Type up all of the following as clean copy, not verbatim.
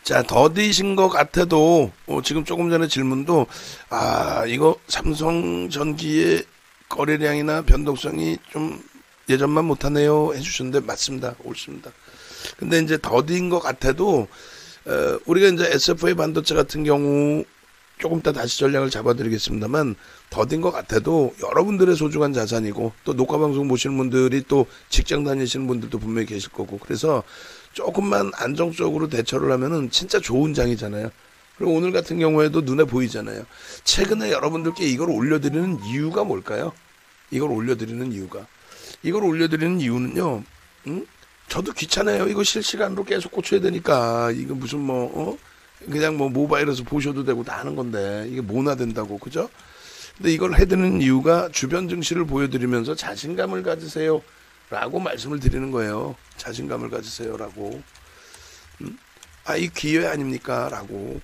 자, 더디신 것 같아도 지금 조금 전에 질문도 이거 삼성전기의 거래량이나 변동성이 좀 예전만 못하네요 해주셨는데 맞습니다. 옳습니다. 근데 이제 더디인 것 같아도 우리가 이제 SFA 반도체 같은 경우 조금 이따 다시 전략을 잡아드리겠습니다만 더딘 것 같아도 여러분들의 소중한 자산이고 또 녹화방송 보시는 분들이 또 직장 다니시는 분들도 분명히 계실 거고 그래서 조금만 안정적으로 대처를 하면은 진짜 좋은 장이잖아요. 그리고 오늘 같은 경우에도 눈에 보이잖아요. 최근에 여러분들께 이걸 올려드리는 이유가 뭘까요? 이걸 올려드리는 이유는요. 저도 귀찮아요. 이거 실시간으로 계속 고쳐야 되니까 이거 무슨 그냥 모바일에서 보셔도 되고 다 하는 건데 이게 뭐나 된다고 그죠? 근데 이걸 해드리는 이유가 주변 증시를 보여드리면서 자신감을 가지세요 라고 말씀을 드리는 거예요. 자신감을 가지세요라고. 이 기회 아닙니까? 라고.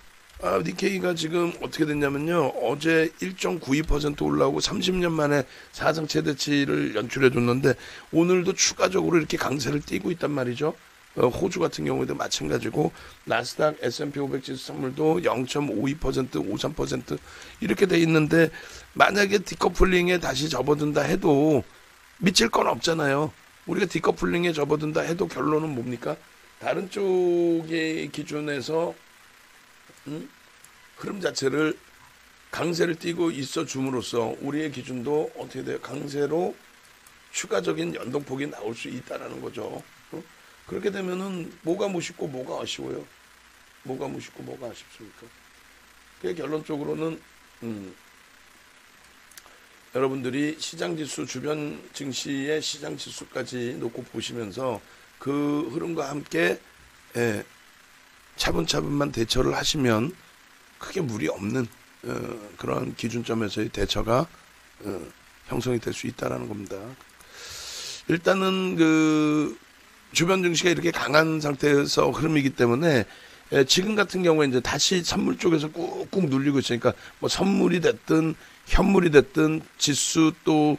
니케이가 지금 어떻게 됐냐면요. 어제 1.92% 올라오고 30년 만에 사상 최대치를 연출해 줬는데 오늘도 추가적으로 이렇게 강세를 띠고 있단 말이죠. 호주 같은 경우에도 마찬가지고 나스닥 S&P 500 지수 선물도 0.52% 53% 이렇게 돼 있는데 만약에 디커플링에 다시 접어든다 해도 미칠 건 없잖아요. 우리가 디커플링에 접어든다 해도 결론은 뭡니까? 다른 쪽의 기준에서 흐름 자체를 강세를 띠고 있어 줌으로써 우리의 기준도 어떻게 돼요? 강세로 추가적인 연동폭이 나올 수 있다라는 거죠. 그렇게 되면은 뭐가 무쉽고 뭐가 아쉬워요? 뭐가 무쉽고 뭐가 아쉽습니까? 그 결론적으로는 여러분들이 시장지수 주변 증시의 시장지수까지 놓고 보시면서 그 흐름과 함께 차분차분만 대처를 하시면 크게 무리 없는 그런 기준점에서의 대처가 형성이 될 수 있다라는 겁니다. 일단은 그 주변 증시가 이렇게 강한 상태에서 흐름이기 때문에 지금 같은 경우에 이제 다시 선물 쪽에서 꾹꾹 눌리고 있으니까 뭐 선물이 됐든 현물이 됐든 지수 또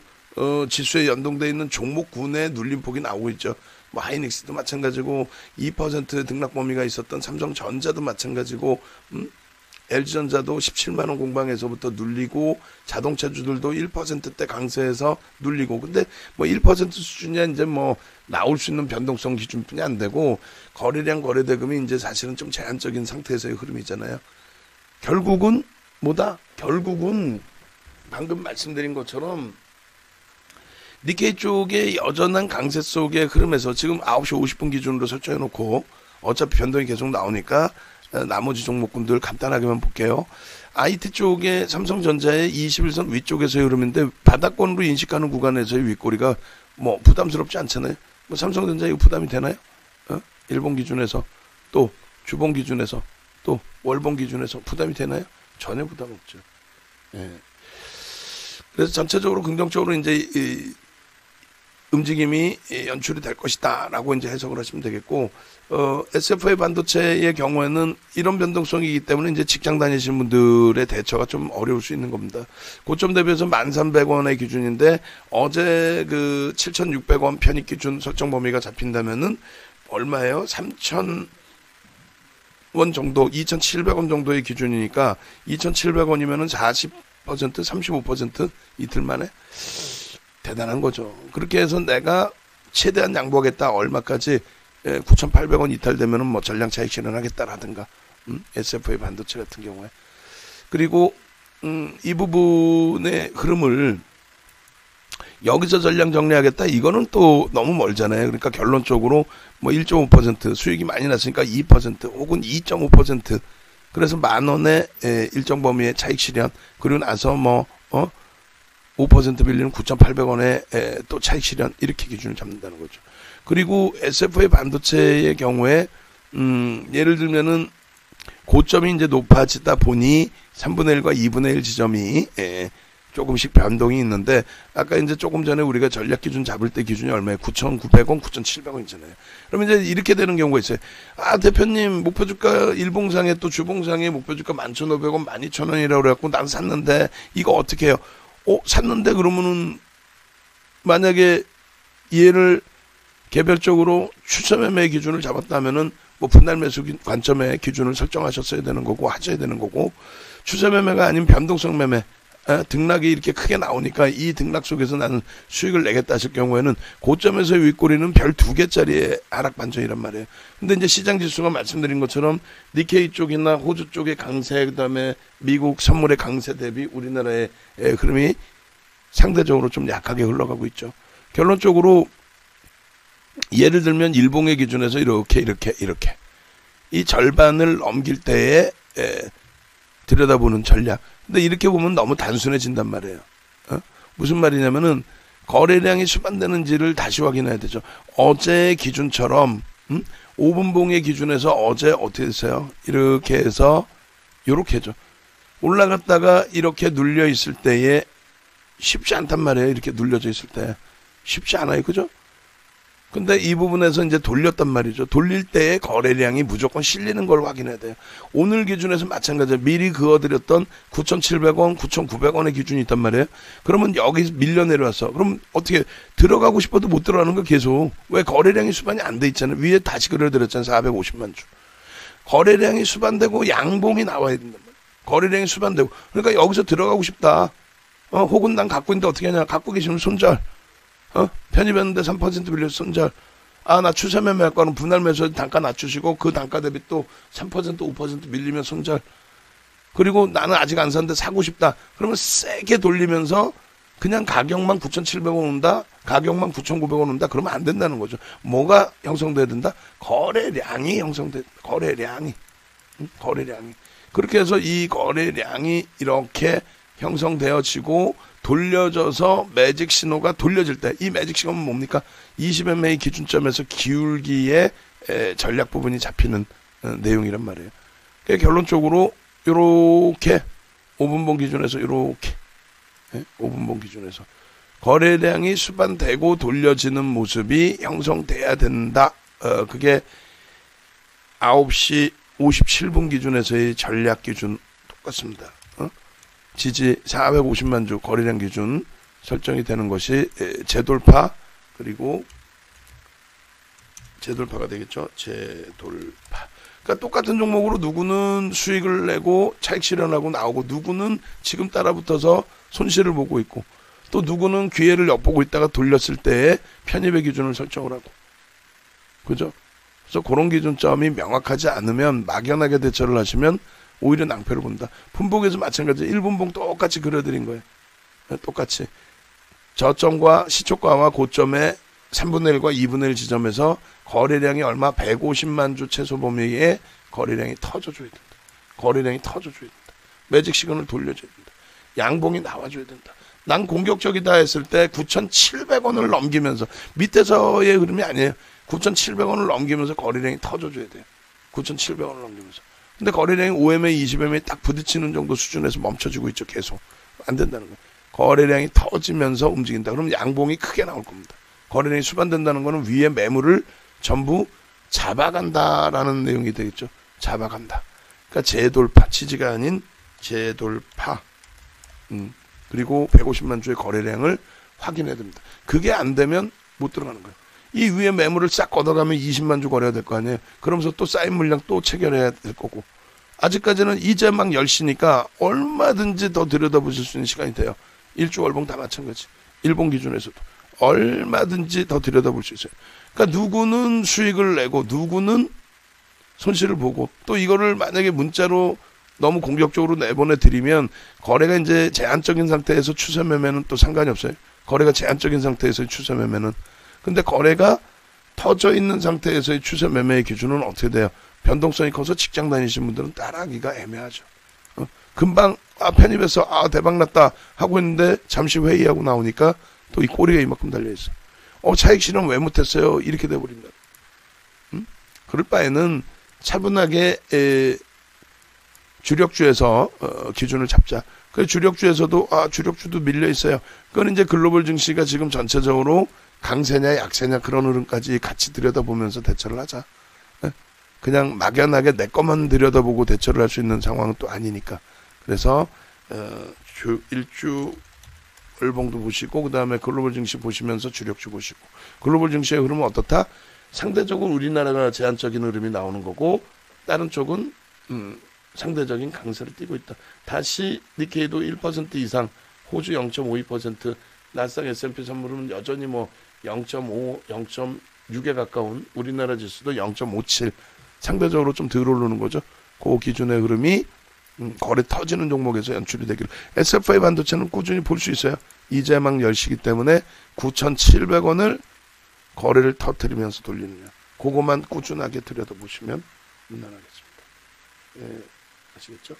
지수에 연동되어 있는 종목군의 눌림폭이 나오고 있죠. 뭐 하이닉스도 마찬가지고 2% 등락 범위가 있었던 삼성전자도 마찬가지고 LG전자도 17만 원 공방에서부터 눌리고 자동차주들도 1%대 강세에서 눌리고 근데 뭐 1% 수준이야 이제 뭐 나올 수 있는 변동성 기준뿐이 안 되고 거래량 거래대금이 이제 사실은 좀 제한적인 상태에서의 흐름이잖아요. 결국은 뭐다? 결국은 방금 말씀드린 것처럼 니케이 쪽의 여전한 강세 속의 흐름에서 지금 9시 50분 기준으로 설정해 놓고 어차피 변동이 계속 나오니까 나머지 종목군들 간단하게만 볼게요. IT 쪽에 삼성전자의 21선 위쪽에서의 흐름인데 바닥권으로 인식하는 구간에서의 윗꼬리가 뭐 부담스럽지 않잖아요. 뭐 삼성전자 이거 부담이 되나요? 일본 기준에서 또 주봉 기준에서 또 월봉 기준에서 부담이 되나요? 전혀 부담 없죠. 예. 그래서 전체적으로 긍정적으로 이제 이 움직임이 연출이 될 것이다라고 이제 해석을 하시면 되겠고, SFA 반도체의 경우에는 이런 변동성이기 때문에 이제 직장 다니시는 분들의 대처가 좀 어려울 수 있는 겁니다. 고점 대비해서 1,300원의 기준인데 어제 그 7,600원 편입 기준 설정 범위가 잡힌다면은 얼마예요? 3,000원 정도, 2,700원 정도의 기준이니까 2,700원이면은 40%, 35% 이틀 만에 대단한 거죠. 그렇게 해서 내가 최대한 양보하겠다. 얼마까지 9,800원 이탈되면은 뭐 전량 차익 실현하겠다라든가 SFA 반도체 같은 경우에 그리고 이 부분의 흐름을 여기서 전량 정리하겠다. 이거는 또 너무 멀잖아요. 그러니까 결론적으로 뭐 1.5% 수익이 많이 났으니까 2% 혹은 2.5% 그래서 10,000원의 일정 범위의 차익 실현 그리고 나서 뭐 5% 빌리는 9,800원에 또 차익 실현 이렇게 기준을 잡는다는 거죠. 그리고 SFA 반도체의 경우에 예를 들면은 고점이 이제 높아지다 보니 3분의 1과 2분의 1 지점이 조금씩 변동이 있는데 아까 이제 조금 전에 우리가 전략 기준 잡을 때 기준이 얼마예요? 9,900원, 9,700원이잖아요. 그러면 이제 이렇게 되는 경우가 있어요. 대표님 목표 주가 일봉상에 또 주봉상에 목표 주가 11,500원, 12,000원이라고 그래갖고 난 샀는데 이거 어떻게 해요? 샀는데 그러면은 만약에 얘를 개별적으로 추천 매매 기준을 잡았다면은 뭐 분할 매수 관점의 기준을 설정하셨어야 되는 거고 하셔야 되는 거고, 추세 매매가 아닌 변동성 매매, 등락이 이렇게 크게 나오니까 이 등락 속에서 나는 수익을 내겠다 하실 경우에는 고점에서의 윗꼬리는 별 2개짜리의 하락 반전이란 말이에요. 근데 이제 시장 지수가 말씀드린 것처럼 니케이 쪽이나 호주 쪽의 강세, 그다음에 미국 선물의 강세 대비 우리나라의 흐름이 상대적으로 좀 약하게 흘러가고 있죠. 결론적으로 예를 들면 일봉의 기준에서 이렇게 이 절반을 넘길 때에 들여다보는 전략. 근데 이렇게 보면 너무 단순해진단 말이에요. 무슨 말이냐면은 거래량이 수반되는지를 다시 확인해야 되죠. 어제의 기준처럼 5분봉의 기준에서 어제 어떻게 됐어요? 이렇게 해서 이렇게 해죠. 올라갔다가 이렇게 눌려 있을 때에 쉽지 않단 말이에요. 이렇게 눌려져 있을 때 쉽지 않아요, 그죠? 근데 이 부분에서 이제 돌렸단 말이죠. 돌릴 때의 거래량이 무조건 실리는 걸 확인해야 돼요. 오늘 기준에서 마찬가지예요. 미리 그어드렸던 9,700원, 9,900원의 기준이 있단 말이에요. 그러면 여기 밀려 내려왔어. 그럼 어떻게 들어가고 싶어도 못 들어가는 거 계속. 왜? 거래량이 수반이 안 돼 있잖아요. 위에 다시 그려드렸잖아요. 450만 주. 거래량이 수반되고 양봉이 나와야 된단 말이에요. 거래량이 수반되고. 그러니까 여기서 들어가고 싶다. 혹은 난 갖고 있는데 어떻게 하냐. 갖고 계시면 손절. 편입했는데 3% 빌려서 손절. 나 추세 매매할 거는 분할 매수 단가 낮추시고 그 단가 대비 또 3%, 5% 밀리면 손절. 그리고 나는 아직 안 샀는데 사고 싶다. 그러면 세게 돌리면서 그냥 가격만 9,700원 온다. 가격만 9,900원 온다. 그러면 안 된다는 거죠. 뭐가 형성돼야 된다? 거래량이 형성돼. 거래량이. 그렇게 해서 이 거래량이 이렇게 형성되어지고 돌려져서 매직 신호가 돌려질 때, 이 매직 신호는 뭡니까? 20MA 기준점에서 기울기의 전략 부분이 잡히는 내용이란 말이에요. 그러니까 결론적으로 이렇게 5분봉 기준에서 이렇게 5분봉 기준에서 거래량이 수반되고 돌려지는 모습이 형성돼야 된다. 그게 9시 57분 기준에서의 전략 기준 똑같습니다. 지지 450만 주 거래량 기준 설정이 되는 것이 재돌파, 그리고 재돌파가 되겠죠. 재돌파. 그러니까 똑같은 종목으로 누구는 수익을 내고 차익 실현하고 나오고, 누구는 지금 따라붙어서 손실을 보고 있고, 또 누구는 기회를 엿보고 있다가 돌렸을 때에 편입의 기준을 설정을 하고, 그죠? 그래서 그런 기준점이 명확하지 않으면 막연하게 대처를 하시면 오히려 낭패를 본다. 분봉에서 마찬가지. 1분봉 똑같이 그려드린 거예요. 똑같이. 저점과 시초가와 고점의 3분의 1과 2분의 1 지점에서 거래량이 얼마? 150만 주 최소 범위에 거래량이 터져줘야 된다. 거래량이 터져줘야 된다. 매직 시그널을 돌려줘야 된다. 양봉이 나와줘야 된다. 난 공격적이다 했을 때 9,700원을 넘기면서, 밑에서의 흐름이 아니에요. 9,700원을 넘기면서 거래량이 터져줘야 돼요. 9,700원을 넘기면서. 근데 거래량이 5MA, 20MA 딱 부딪히는 정도 수준에서 멈춰지고 있죠. 계속. 안 된다는 거예요. 거래량이 터지면서 움직인다. 그러면 양봉이 크게 나올 겁니다. 거래량이 수반된다는 거는 위에 매물을 전부 잡아간다라는 내용이 되겠죠. 잡아간다. 그러니까 재돌파, 지지가 아닌 재돌파. 그리고 150만 주의 거래량을 확인해야 됩니다. 그게 안 되면 못 들어가는 거예요. 이 위에 매물을 싹 걷어가면 20만 주 거래가 될 거 아니에요. 그러면서 또 쌓인 물량 또 체결해야 될 거고. 아직까지는 이제 막 10시니까 얼마든지 더 들여다보실 수 있는 시간이 돼요. 일주 월봉 다 마찬가지. 일봉 기준에서도 얼마든지 더 들여다볼 수 있어요. 그러니까 누구는 수익을 내고 누구는 손실을 보고, 또 이거를 만약에 문자로 너무 공격적으로 내보내 드리면 거래가 이제 제한적인 상태에서 추세 매매는 또 상관이 없어요. 거래가 제한적인 상태에서의 추세 매매는. 근데 거래가 터져 있는 상태에서의 추세 매매의 기준은 어떻게 돼요? 변동성이 커서 직장 다니시는 분들은 따라하기가 애매하죠. 금방 편입해서 대박 났다 하고 있는데 잠시 회의하고 나오니까 또 이 꼬리가 이만큼 달려있어. 차익 실현 왜 못했어요? 이렇게 돼버린다. 그럴 바에는 차분하게 주력주에서 기준을 잡자. 그 주력주에서도 주력주도 밀려 있어요. 그건 이제 글로벌 증시가 지금 전체적으로 강세냐 약세냐 그런 흐름까지 같이 들여다보면서 대처를 하자. 그냥 막연하게 내 것만 들여다보고 대처를 할 수 있는 상황은 또 아니니까. 그래서 일주 월봉도 보시고, 그 다음에 글로벌 증시 보시면서 주력주 보시고. 글로벌 증시의 흐름은 어떻다? 상대적으로 우리나라가 제한적인 흐름이 나오는 거고 다른 쪽은 상대적인 강세를 띠고 있다. 다시 니케이도 1% 이상, 호주 0.52%, 나스닥 S&P 선물은 여전히 뭐 0.5, 0.6에 가까운 우리나라 지수도 0.57 상대적으로 좀 덜 오르는 거죠. 그 기준의 흐름이 거래 터지는 종목에서 연출이 되기를. SFI 반도체는 꾸준히 볼 수 있어요. 이제 막 10시기 때문에 9,700원을 거래를 터뜨리면서 돌리느냐. 그것만 꾸준하게 들여다보시면 무난하겠습니다. 예, 아시겠죠?